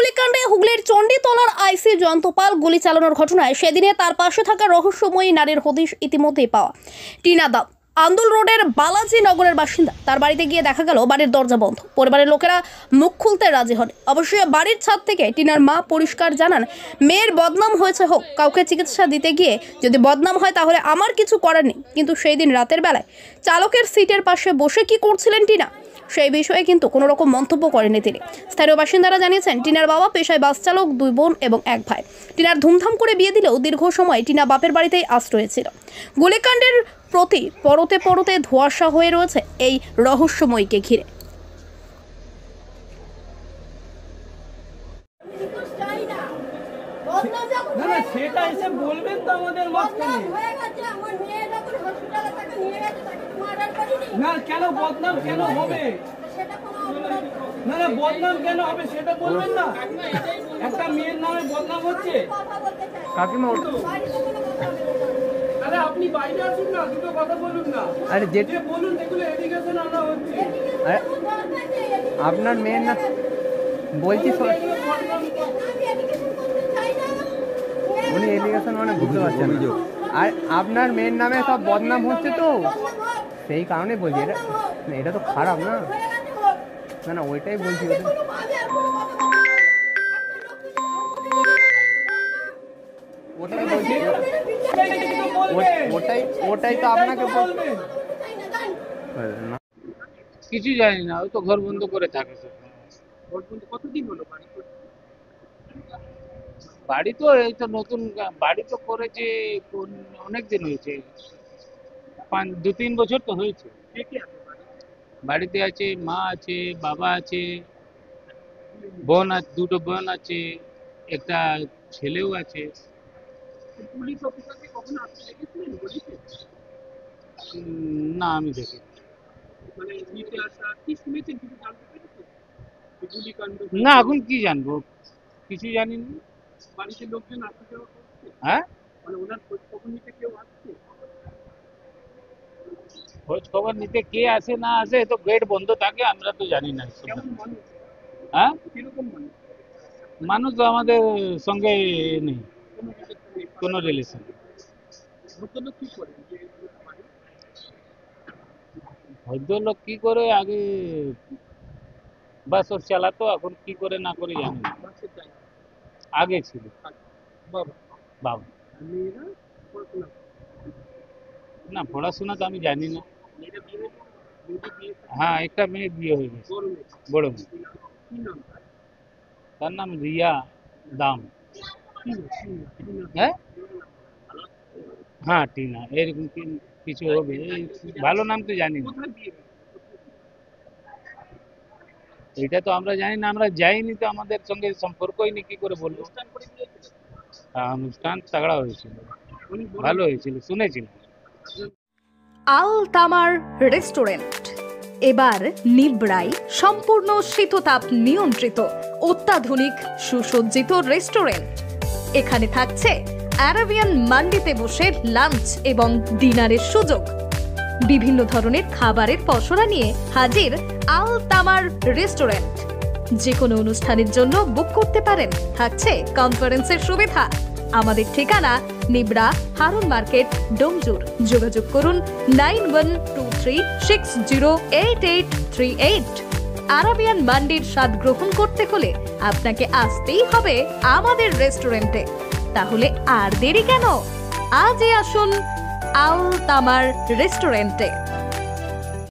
গুলিকাণ্ডে হুগলির চণ্ডীতলার আইসি জয়ন্ত পাল গুলি চালানোর ঘটনায় সেদিনে তার পাশে থাকা রহস্যময়ী নারীর হদিশ ইতিমধ্যেই পাওয়া। টিনা দাম আন্দুল রোডের বালাজি নগরের বাসিন্দা। তার বাড়িতে গিয়ে দেখা গেল বাড়ির দরজা বন্ধ। পরিবারের লোকেরা মুখ খুলতে রাজি হন। অবশ্যই বাড়ির ছাদ থেকে টিনার মা পরিষ্কার জানান, মেয়ের বদনাম হয়েছে হোক, কাউকে চিকিৎসা দিতে গিয়ে যদি বদনাম হয় তাহলে আমার কিছু করার নেই। কিন্তু সেই দিন রাতের বেলায় চালকের সিটের পাশে বসে কি করছিলেন টিনা, সেই বিষয়ে কিন্তু কোনো রকম মন্তব্য করেনি তিনি। স্থানীয় বাসিন্দারা জানিয়েছেন, টিনার বাবা পেশায় বাস চালক, 2 বোন এবং 1 ভাই। টিনার ধুমধাম করে বিয়ে দিলেও দীর্ঘ সময় টিনা বাপের বাড়িতেই আশ্রয় ছিল। গুলিকাণ্ডের প্রতি পরতে পরতে ধোঁয়াশা হয়ে রয়েছে এই রহস্যময়ীকে ঘিরে। সেটা এসে বলবেন তো আমাদের মাঝখানে। না কেন বদনাম কেন হবে? না না বদনাম কেন হবে সেটা বলবেন না। একটা মেয়ের নামে বদনাম হচ্ছে। কাকিমা আরে আপনি বাইরে আসুন না, দুটো কথা বলুন না। আরে যে বলুন এগুলো এডুকেশন আনা হচ্ছে। আপনার মেয়ের না বলছি উনি এডুকেশন মানে বুঝতে পারছেন না। আর আপনার মেয়ের নামে সব বদনাম হচ্ছে তো সেই কারণে বলছি। এটা তো খারাপ না। না না ওইটাই বলছি। ওটাই তো আপনাকে বলবে। কিছু জানি না, ওই তো ঘর বন্ধ করে থাকে। কতদিন হলো বাড়ি তো এই তো নতুন বাড়ি তো করেছে, অনেক দিন হয়েছে, 2-3 বছর তো হয়েছে। বাড়িতে আছে মা আছে, বাবা আছে, বোন আছে, 2টো বোন আছে, একটা ছেলেও আছে। পুলিশ অফিসারকে কখনো আপনি দেখেছিলেন বলিতে? না আমি দেখি মানে নিতে আসা কি শুনেছেন, কিছু জানতে পেরেছেন? গুলিকাণ্ড না, এখন কি জানবো, কিছু জানি না। বাড়িতে লোকজন আসা যাওয়া করছে? হ্যাঁ, মানে ওনার খোঁজ খবর নিতে কেউ আসছে? খোঁজ খবর নিতে কে আসে না আসে, তো গেট বন্ধ থাকে, আমরা তো জানি না। কেমন মানুষ? হ্যাঁ, কিরকম মানুষ? মানুষ তো আমাদের সঙ্গে নেই, কোনো রিলেশন। ভদ্রলোক কি করেন? যে ভদ্রলোক কি করে, আগে বাস ওর চালাতো, এখন কি করে না করে জানি না। বাসের ড্রাইভার আগে ছিল বাবা। বাবা। মেয়েরা পড়াশোনা না পড়াশোনা তো আমি জানি না। মেয়েরা বিয়ে মেয়েদের বিয়ে হ্যাঁ, একটা মেয়ে বিয়ে হয়ে গেছে, বড় মেয়ে। বড় মেয়ে। কি নাম তার? তার নাম রিয়া দাম। কি নাম? হ্যাঁ হ্যাঁ, টিনা এরকম কিছু হবে, এই ভালো নাম তো জানি না। কোথায় বিয়ে? এটা তো আমরা জানি না, আমরা যাইনি তো, আমাদের সঙ্গে সম্পর্কই নেই, কি করে বলবো। অনুষ্ঠান করে দিয়েছিল? হ্যাঁ, অনুষ্ঠান তাগড়া হয়েছিল, ভালো হয়েছিল, শুনেছিলাম। আল তামার রেস্টুরেন্ট এবার নিবড়াই, সম্পূর্ণ শীততাপ নিয়ন্ত্রিত, অত্যাধুনিক সুসজ্জিত রেস্টুরেন্ট। এখানে থাকছে আরাবিয়ান মান্ডিতে বসে লাঞ্চ এবং ডিনারের সুযোগ। বিভিন্ন ধরনের খাবারের পসরা নিয়ে হাজির আল তামার রেস্টুরেন্ট। যে কোনো অনুষ্ঠানের জন্য বুক করতে পারেন, থাকছে কনফারেন্সের সুবিধা। আমাদের ঠিকানা নিবড়া, হারুন মার্কেট, ডোমজুর। যোগাযোগ করুন 9123608838। আরাবিয়ান মান্ডির স্বাদ গ্রহণ করতে হলে আপনাকে আসতেই হবে আমাদের রেস্টুরেন্টে। তাহলে আর দেরি কেন, আজই আসুন আল তামার রেস্টুরেন্টে।